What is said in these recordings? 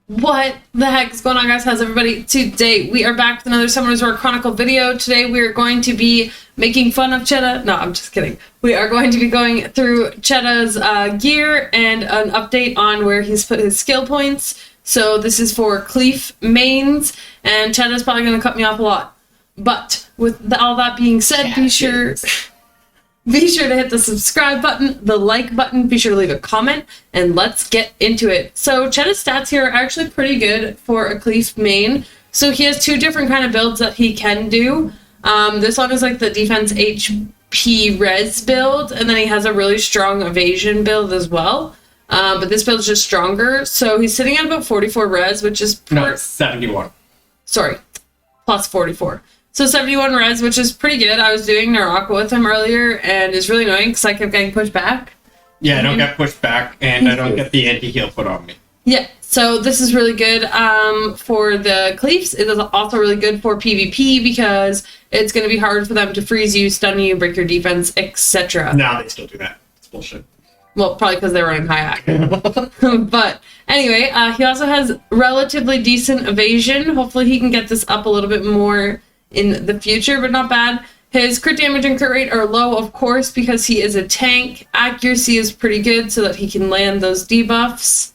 What the heck is going on, guys? How's everybody? Today we are back with another Summoners War Chronicle video. Today we are going to be making fun of Cheetah. No, I'm just kidding. We are going to be going through Cheetah's gear and an update on where he's put his skill points. So this is for Cleaf mains, and Cheetah's probably going to cut me off a lot. But with all that being said, be sure to hit the subscribe button, the like button, be sure to leave a comment, and let's get into it. So Cheetah's stats here are actually pretty good for a Cleaf main. So he has two different kind of builds that he can do. This one is like the defense HP res build, and then he has a really strong evasion build as well. But this build is just stronger. So he's sitting at about 44 res, which is... No, it's 71. Sorry, plus 44. So 71 res, which is pretty good. I was doing Naraka with him earlier, and it's really annoying because I kept getting pushed back. Yeah, I don't get pushed back, and I don't get the anti-heal put on me. Yeah, so this is really good for the Cleafs. It is also really good for PvP because it's going to be hard for them to freeze you, stun you, break your defense, etc. No, they still do that. It's bullshit. Well, probably because they're running high act. But anyway, he also has relatively decent evasion. Hopefully he can get this up a little bit more in the future, but not bad. His crit damage and crit rate are low, of course, because he is a tank. Accuracy is pretty good so that he can land those debuffs.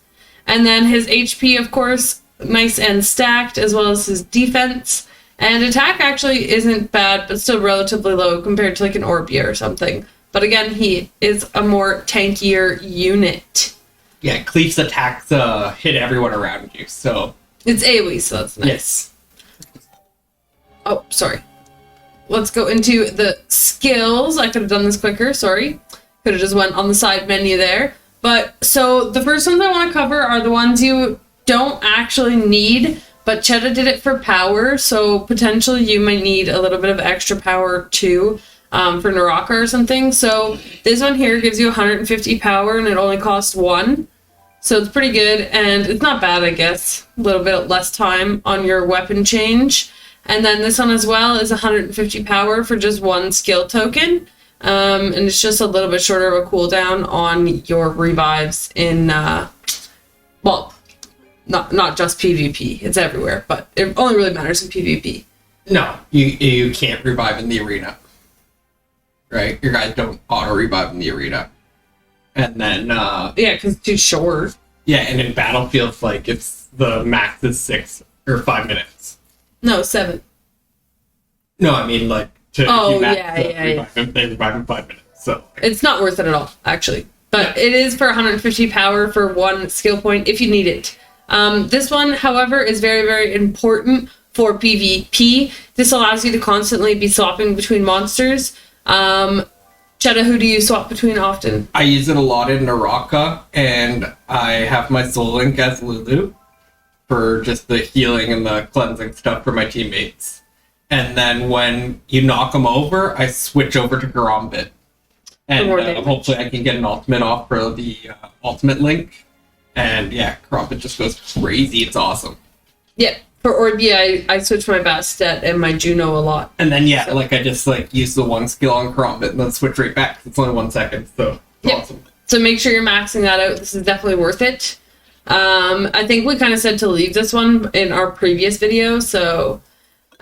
And then his HP, of course, nice and stacked, as well as his defense. And attack actually isn't bad, but still relatively low compared to like an Orbia or something. But again, he is a more tankier unit. Yeah, Cleaf's attacks hit everyone around you, so... It's AoE, so that's nice. Yes. Oh, sorry. Let's go into the skills. I could have done this quicker, sorry. Could have just went on the side menu there. But, so, the first ones I want to cover are the ones you don't actually need, but Cheetah did it for power, so potentially you might need a little bit of extra power too, for Naraka or something. So, this one here gives you 150 power, and it only costs 1. So it's pretty good, and it's not bad, I guess. A little bit less time on your weapon change. And then this one as well is 150 power for just 1 skill token. And it's just a little bit shorter of a cooldown on your revives in, well, not just PvP. It's everywhere, but it only really matters in PvP. No, you can't revive in the arena. Right? Your guys don't auto-revive in the arena. And then, yeah, because it's too short. Yeah, and in Battlefield, like, it's the max is 6 or 5 minutes. No, 7. No, I mean, like, yeah. Revive him, they revive in 5 minutes, so... It's not worth it at all, actually. But It is for 150 power for 1 skill point if you need it. This one, however, is very, very important for PvP. This allows you to constantly be swapping between monsters. Cheetah, who do you swap between often? I use it a lot in Naraka, and I have my Soul Link as Lulu for just the healing and the cleansing stuff for my teammates. And then when you knock them over, I switch over to Garambit. And hopefully I can get an ultimate off for the ultimate link. And yeah, Garambit just goes crazy. It's awesome. Yeah, for Orbia, I switch my Bastet and my Juno a lot. And then yeah, so. Like I just like use the 1 skill on Garambit and then switch right back. It's only 1 second, so it's awesome. So make sure you're maxing that out. This is definitely worth it. I think we kind of said to leave this one in our previous video, so...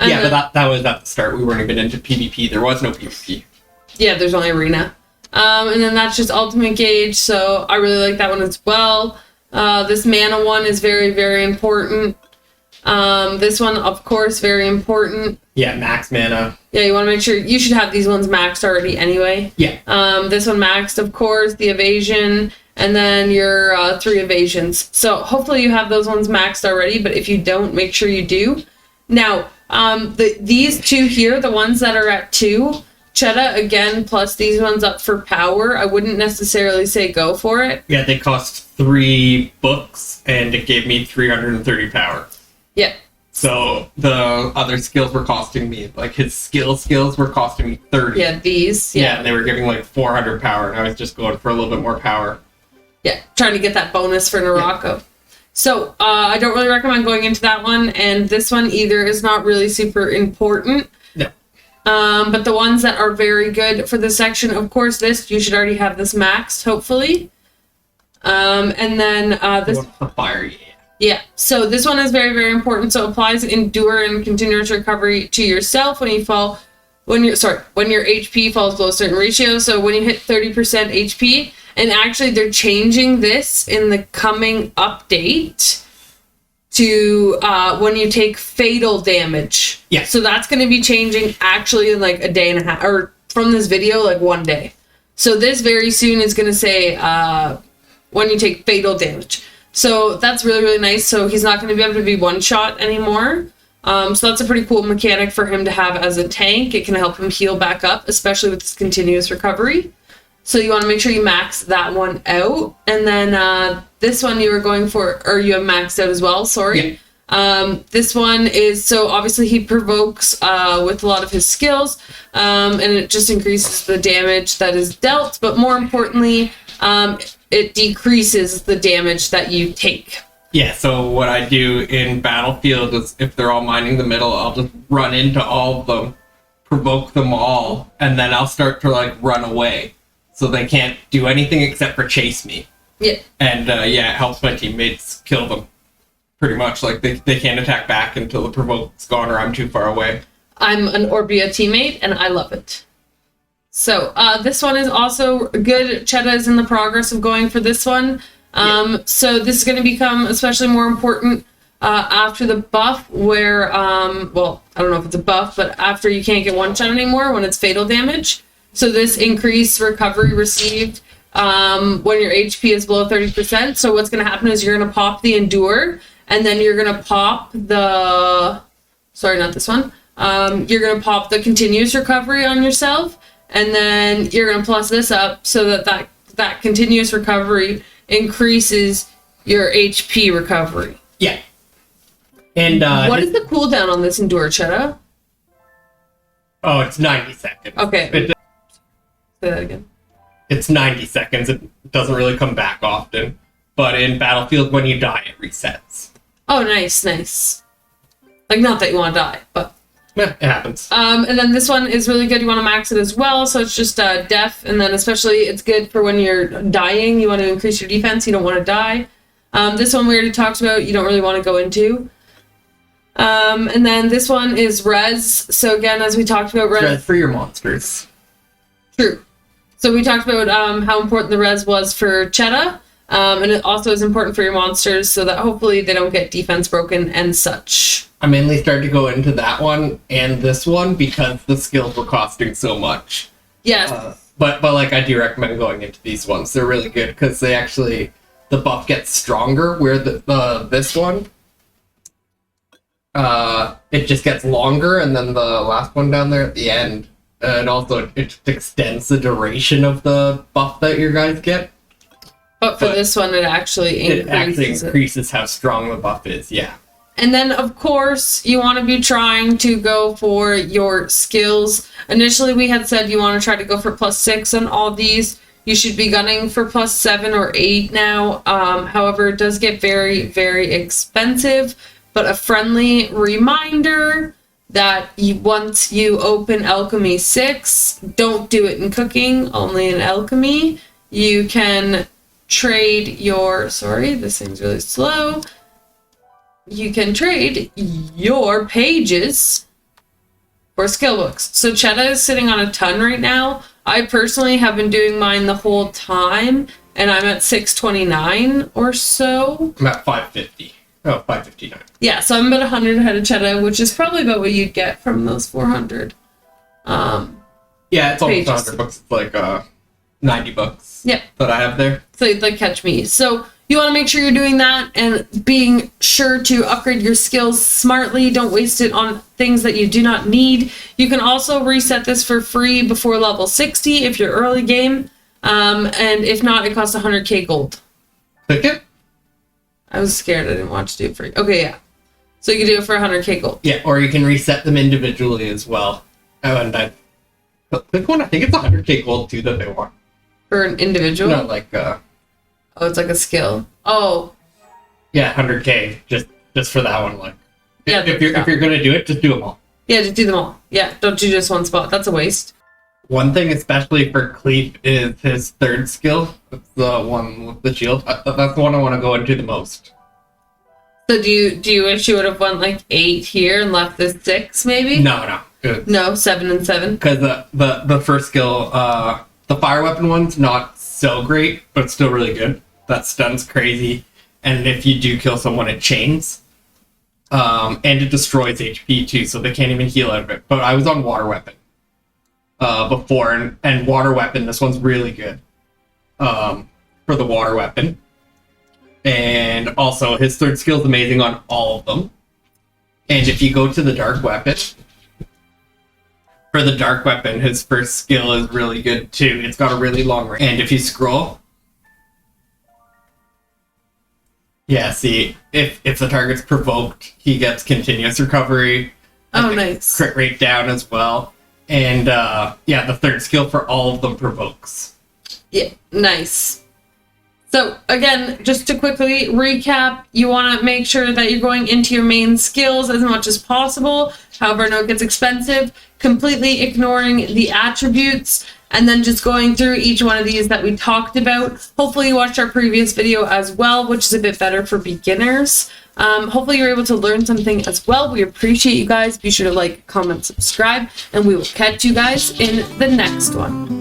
Yeah, but that was at the start. We weren't even into PvP. There was no PvP. Yeah, there's only Arena. And then that's just Ultimate Gauge, so I really like that one as well. This Mana one is very, very important. This one, of course, very important. Yeah, max mana. Yeah, you want to make sure... You should have these ones maxed already anyway. Yeah. This one maxed, of course, the evasion... And then your 3 evasions. So hopefully you have those ones maxed already, but if you don't, make sure you do. Now, these 2 here, the ones that are at 2, Cheetah, again, plus these ones up for power, I wouldn't necessarily say go for it. Yeah, they cost 3 books, and it gave me 330 power. Yeah. So the other skills were costing me, like his skills were costing me 30. Yeah, these. Yeah, and they were giving like 400 power, and I was just going for a little bit more power. Yeah, trying to get that bonus for Naraka. Yeah. So, I don't really recommend going into that one, and this one either is not really super important. No. But the ones that are very good for this section, of course, you should already have this maxed, hopefully. And then this... The fire, yeah. Yeah, so this one is very, very important. So applies endure and continuous recovery to yourself when you fall, when your HP falls below a certain ratio. So when you hit 30% HP, and actually they're changing this in the coming update to when you take fatal damage. Yeah. So that's going to be changing actually in like a day and a half, or from this video, like 1 day. So this very soon is going to say when you take fatal damage. So that's really, really nice. So he's not going to be able to be one-shot anymore. So that's a pretty cool mechanic for him to have as a tank. It can help him heal back up, especially with this continuous recovery. So you want to make sure you max that one out. And then this one you were going for, or you have maxed out as well, sorry. Yeah. This one is, so obviously he provokes with a lot of his skills, and it just increases the damage that is dealt, but more importantly, it decreases the damage that you take. Yeah, so what I do in Battlefield is if they're all mining the middle, I'll just run into all of them, provoke them all, and then I'll start to like run away. So they can't do anything except for chase me. Yeah. And yeah, it helps my teammates kill them. Pretty much, like they can't attack back until the provoke's gone or I'm too far away. I'm an Orbia teammate and I love it. So this one is also good. Cheta is in the progress of going for this one. So this is going to become especially more important after the buff where, well, I don't know if it's a buff, but after you can't get one shot anymore when it's fatal damage. So this increased recovery received when your HP is below 30%. So what's going to happen is you're going to pop the endure, and then you're going to pop the, sorry, not this one. You're going to pop the continuous recovery on yourself, and then you're going to plus this up so that continuous recovery increases your HP recovery. Yeah. And what is the cooldown on this endure, Cheta? Oh, it's 90 seconds. Okay. Say that again. It's 90 seconds. It doesn't really come back often. But in Battlefield, when you die, it resets. Oh, nice, nice. Like, not that you want to die, but... Yeah, it happens. And then this one is really good. You want to max it as well, so it's just def, and then especially it's good for when you're dying. You want to increase your defense. You don't want to die. This one we already talked about. You don't really want to go into. And then this one is res. So again, as we talked about, res for your monsters. True. So we talked about how important the res was for Cheta, and it also is important for your monsters so that hopefully they don't get defense broken and such. I mainly started to go into that one and this one because the skills were costing so much. Yes. But like I do recommend going into these ones. They're really good because they actually, the buff gets stronger, where this one, it just gets longer, and then the last one down there at the end, and also it extends the duration of the buff that your guys get. But for this one, it actually increases how strong the buff is, yeah. And then, of course, you want to be trying to go for your skills. Initially, we had said you want to try to go for +6 on all these. You should be gunning for +7 or 8 now. However, it does get very, very expensive. But a friendly reminder that once you open Alchemy 6, don't do it in cooking, only in Alchemy. You can trade your... Sorry, this thing's really slow. You can trade your pages for skill books. So Cheta is sitting on a ton right now. I personally have been doing mine the whole time, and I'm at 629 or so. I'm at 550. Oh, 559. Yeah, so I'm about 100 ahead of Cheta, which is probably about what you'd get from those 400. Yeah, it's almost 100 bucks. It's like 90 bucks. Yeah. That I have there. So you'd like catch me. So you want to make sure you're doing that and being sure to upgrade your skills smartly. Don't waste it on things that you do not need. You can also reset this for free before level 60 if you're early game. And if not, it costs 100k gold. Click it? I was scared. I didn't want to do it free. Okay, yeah. So you can do it for 100k gold. Yeah, or you can reset them individually as well. Oh, and I click one. I think it's 100k gold too that they want. For an individual? No, like Oh, it's like a skill. Oh. Yeah, 100k just for that one. Like, yeah, if you're gonna do it, just do them all. Yeah, just do them all. Yeah, don't do just one spot. That's a waste. One thing, especially for Cleaf, is his third skill. It's the one with the shield. That's the one I want to go into the most. So do you wish you would have won like 8 here and left this 6 maybe? No. No, 7 and 7. Because the first skill, the fire weapon one's not so great, but still really good. That stun's crazy, and if you do kill someone, it chains. And it destroys HP too, so they can't even heal out of it. But I was on water weapon before, and water weapon, this one's really good for the water weapon. And also, his third skill is amazing on all of them. And if you go to the dark weapon, for the dark weapon, his first skill is really good too. It's got a really long range. And if you scroll, yeah, see, if the target's provoked, he gets continuous recovery. Oh, nice. Crit rate down as well. And yeah, the third skill for all of them provokes. Yeah, nice. So again, just to quickly recap, you want to make sure that you're going into your main skills as much as possible. However, I know it gets expensive. Completely ignoring the attributes and then just going through each one of these that we talked about. Hopefully you watched our previous video as well, which is a bit better for beginners. Hopefully you're able to learn something as well. We appreciate you guys. Be sure to like, comment, subscribe, and we will catch you guys in the next one.